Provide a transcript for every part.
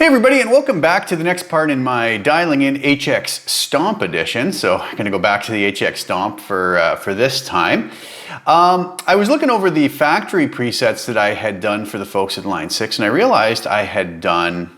Hey everybody, and welcome back to the next part in my dialing in HX Stomp edition. So I'm going to go back to the HX Stomp for this time. I was looking over the factory presets that I had done for the folks at Line 6, and I realized I had done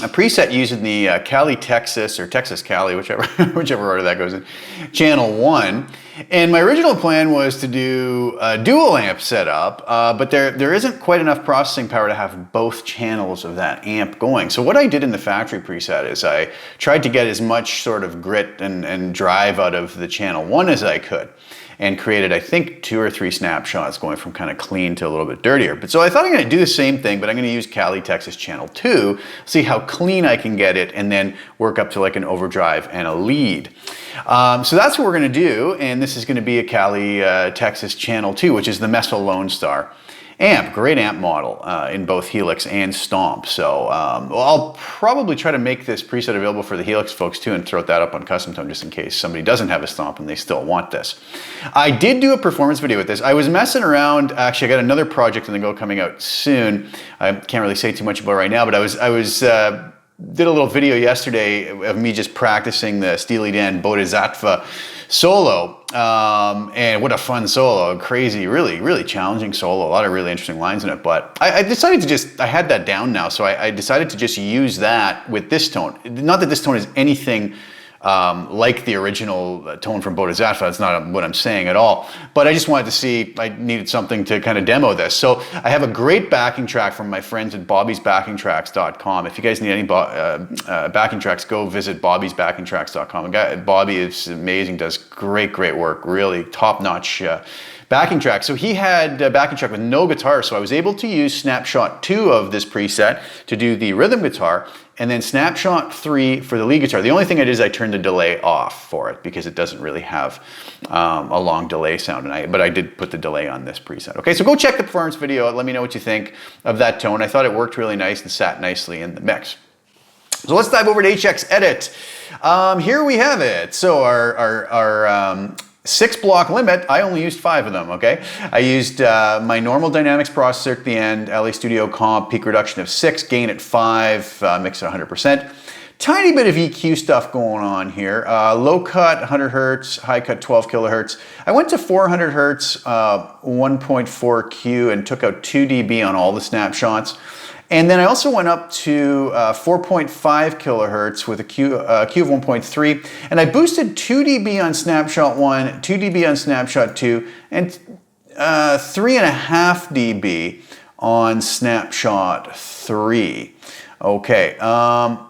a preset using the Cali Texas, or Texas Cali, whichever order that goes in, channel 1. And my original plan was to do a dual amp setup, but there isn't quite enough processing power to have both channels of that amp going. So what I did in the factory preset is I tried to get as much sort of grit and drive out of the channel 1 as I could, and created, I think, 2 or 3 snapshots going from kind of clean to a little bit dirtier. But so I thought I'm going to do the same thing, but I'm going to use Cali Texas Channel 2, see how clean I can get it, and then work up to like an overdrive and a lead. So that's what we're going to do, and this is going to be a Cali Texas Channel 2, which is the Mesa Lonestar amp. Great amp model in both Helix and Stomp. So I'll probably try to make this preset available for the Helix folks too, and throw that up on Custom Tone just in case somebody doesn't have a Stomp and they still want this. I did do a performance video with this. I was messing around. Actually, I got another project on the go coming out soon. I can't really say too much about it right now, but I did a little video yesterday of me just practicing the Steely Dan Bodhisattva solo, and what a fun solo. Crazy, really challenging solo, a lot of really interesting lines in it, but I decided to I had that down now, so I decided to just use that with this tone. Not that this tone is anything like the original tone from Bodhisattva. That's not what I'm saying at all, but I just wanted to see, I needed something to kind of demo this. So I have a great backing track from my friends at bobbysbackingtracks.com. If you guys need any backing tracks, go visit bobbysbackingtracks.com. Bobby is amazing, does great work, really top-notch backing track. So he had a backing track with no guitar, so I was able to use snapshot 2 of this preset to do the rhythm guitar, and then snapshot 3 for the lead guitar. The only thing I did is I turned the delay off for it because it doesn't really have a long delay sound, but I did put the delay on this preset. Okay, so go check the performance video. Let me know what you think of that tone. I thought it worked really nice and sat nicely in the mix. So let's dive over to HX Edit. Here we have it. So our 6 block limit, I only used 5 of them, okay? I used my normal dynamics processor at the end, LA Studio Comp, peak reduction of 6, gain at 5, mix at 100%. Tiny bit of EQ stuff going on here. Low cut, 100 hertz, high cut, 12 kilohertz. I went to 400 hertz, 1.4 Q, and took out 2 dB on all the snapshots. And then I also went up to 4.5 kilohertz with a Q of 1.3, and I boosted 2 dB on snapshot 1, 2 dB on snapshot 2, and 3.5 dB on snapshot 3. Okay, back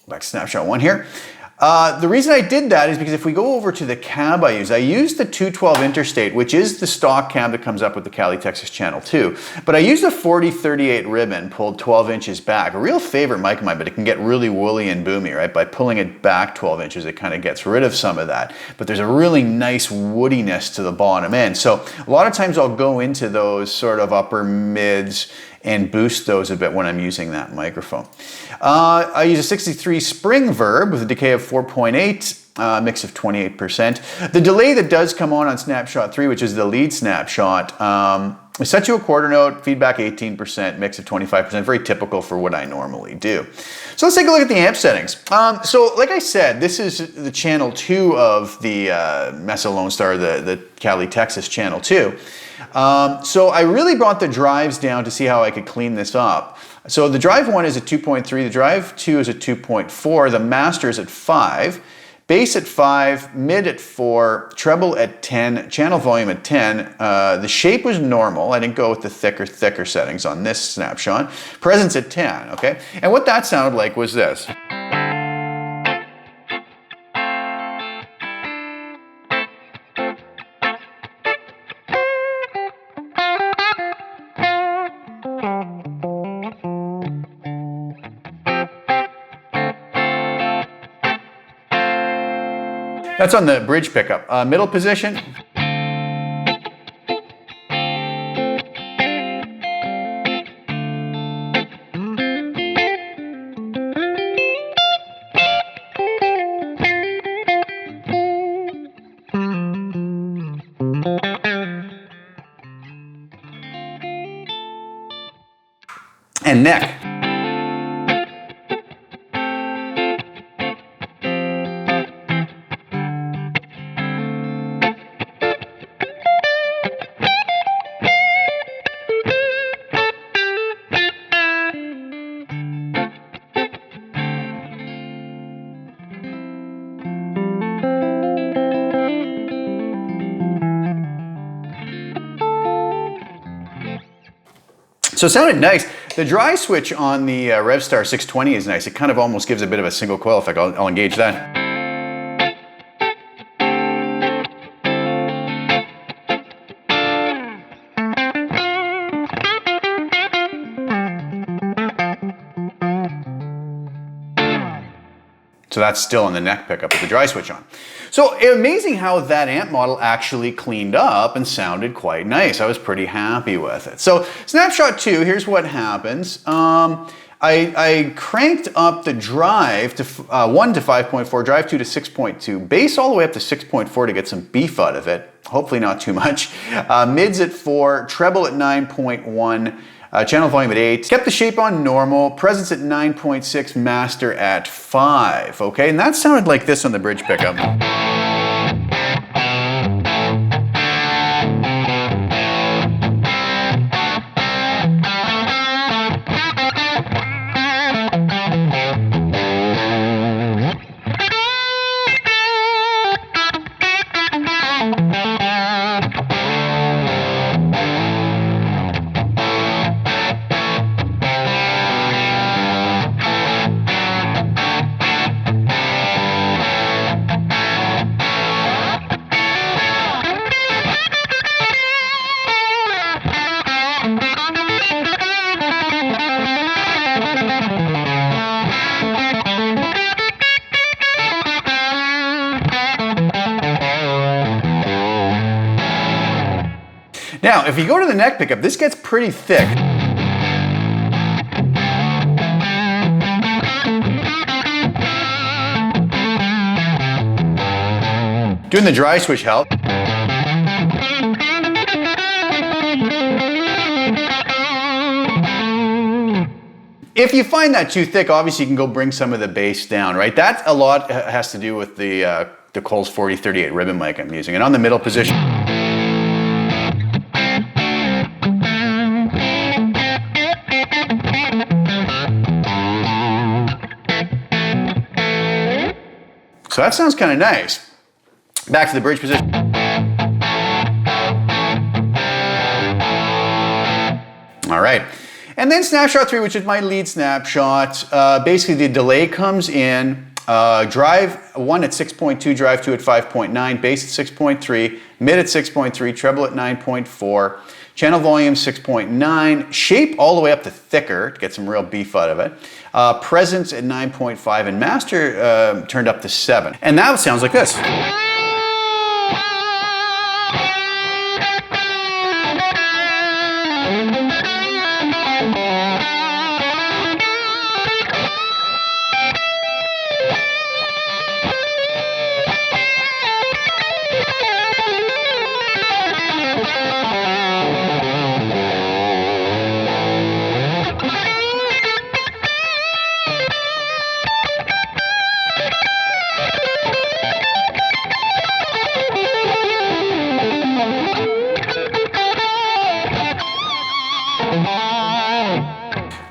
to snapshot 1 here. The reason I did that is because if we go over to the cab I used the 212 interstate, which is the stock cab that comes up with the Cali Texas Channel 2. But I used a 4038 ribbon pulled 12 inches back. A real favorite mic of mine, but it can get really woolly and boomy, right? By pulling it back 12 inches, it kind of gets rid of some of that. But there's a really nice woodiness to the bottom end. So a lot of times I'll go into those sort of upper mids and boost those a bit when I'm using that microphone. I use a 63 spring verb with a decay of 4.8, mix of 28%. The delay that does come on snapshot 3, which is the lead snapshot, is set to a quarter note, feedback 18%, mix of 25%, very typical for what I normally do. So let's take a look at the amp settings. So like I said, this is the channel 2 of the Mesa Lonestar, the Cali Texas Channel 2. So I really brought the drives down to see how I could clean this up. So the drive 1 is at 2.3, the drive 2 is at 2.4, the master is at 5, bass at 5, mid at 4, treble at 10, channel volume at 10. The shape was normal. I didn't go with the thicker settings on this snapshot. Presence at 10, okay? And what that sounded like was this. That's on the bridge pickup. Middle position. And neck. So it sounded nice. The dry switch on the RevStar 620 is nice. It kind of almost gives a bit of a single coil effect. I'll engage that. So that's still on the neck pickup with the dry switch on. So amazing how that amp model actually cleaned up and sounded quite nice. I was pretty happy with it. So snapshot 2, here's what happens. I cranked up the drive to 1 to 5.4, drive 2 to 6.2, bass all the way up to 6.4 to get some beef out of it. Hopefully not too much. Mids at 4, treble at 9.1. Channel volume at 8, kept the shape on normal, presence at 9.6, master at 5, okay? And that sounded like this on the bridge pickup. Now, if you go to the neck pickup, this gets pretty thick. Doing the dry switch helped. If you find that too thick, obviously you can go bring some of the bass down, right? That a lot has to do with the Coles 4038 ribbon mic I'm using. And on the middle position, so that sounds kind of nice. Back to the bridge position. All right. And then snapshot 3, which is my lead snapshot. Basically the delay comes in, drive 1 at 6.2, drive 2 at 5.9, bass at 6.3, mid at 6.3, treble at 9.4, channel volume 6.9, shape all the way up to thicker to get some real beef out of it. Presence at 9.5 and master turned up to 7. And that sounds like this.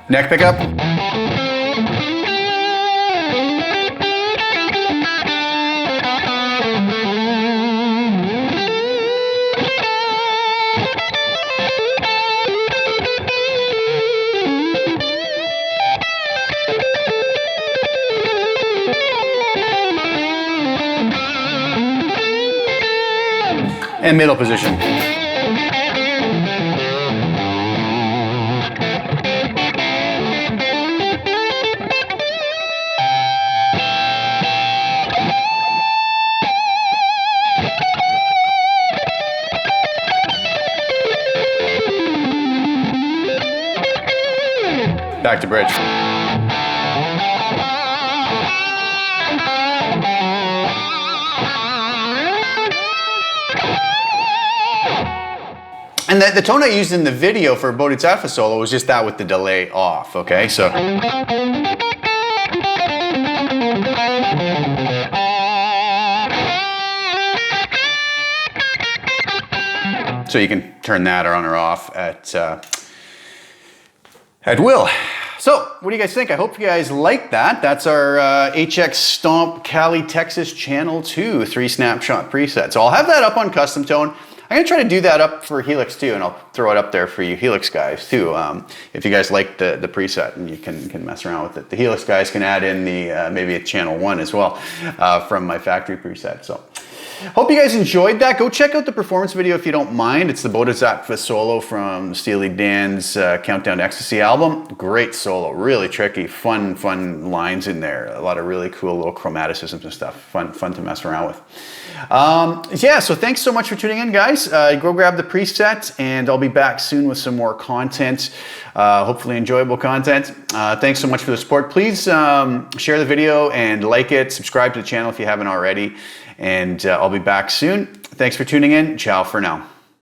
Neck pickup. And middle position. Back to bridge. And the tone I used in the video for Bodhisattva solo was just that with the delay off, okay? So you can turn that on or off at will. So, what do you guys think? I hope you guys like that. That's our HX Stomp Cali Texas Channel 2 3 snapshot preset. So I'll have that up on Custom Tone. going to try to do that up for Helix too, and I'll throw it up there for you Helix guys too. If you guys like the preset and you can mess around with it. The Helix guys can add in the maybe a channel 1 as well from my factory preset. So hope you guys enjoyed that. Go check out the performance video if you don't mind. It's the Bodhisattva solo from Steely Dan's Countdown to Ecstasy album. Great solo, really tricky, fun lines in there. A lot of really cool little chromaticisms and stuff. Fun to mess around with. Yeah, so thanks so much for tuning in, guys. Go grab the preset, and I'll be back soon with some more content. Hopefully enjoyable content. Thanks so much for the support. Please share the video and like it. Subscribe to the channel if you haven't already. And I'll be back soon. Thanks for tuning in. Ciao for now.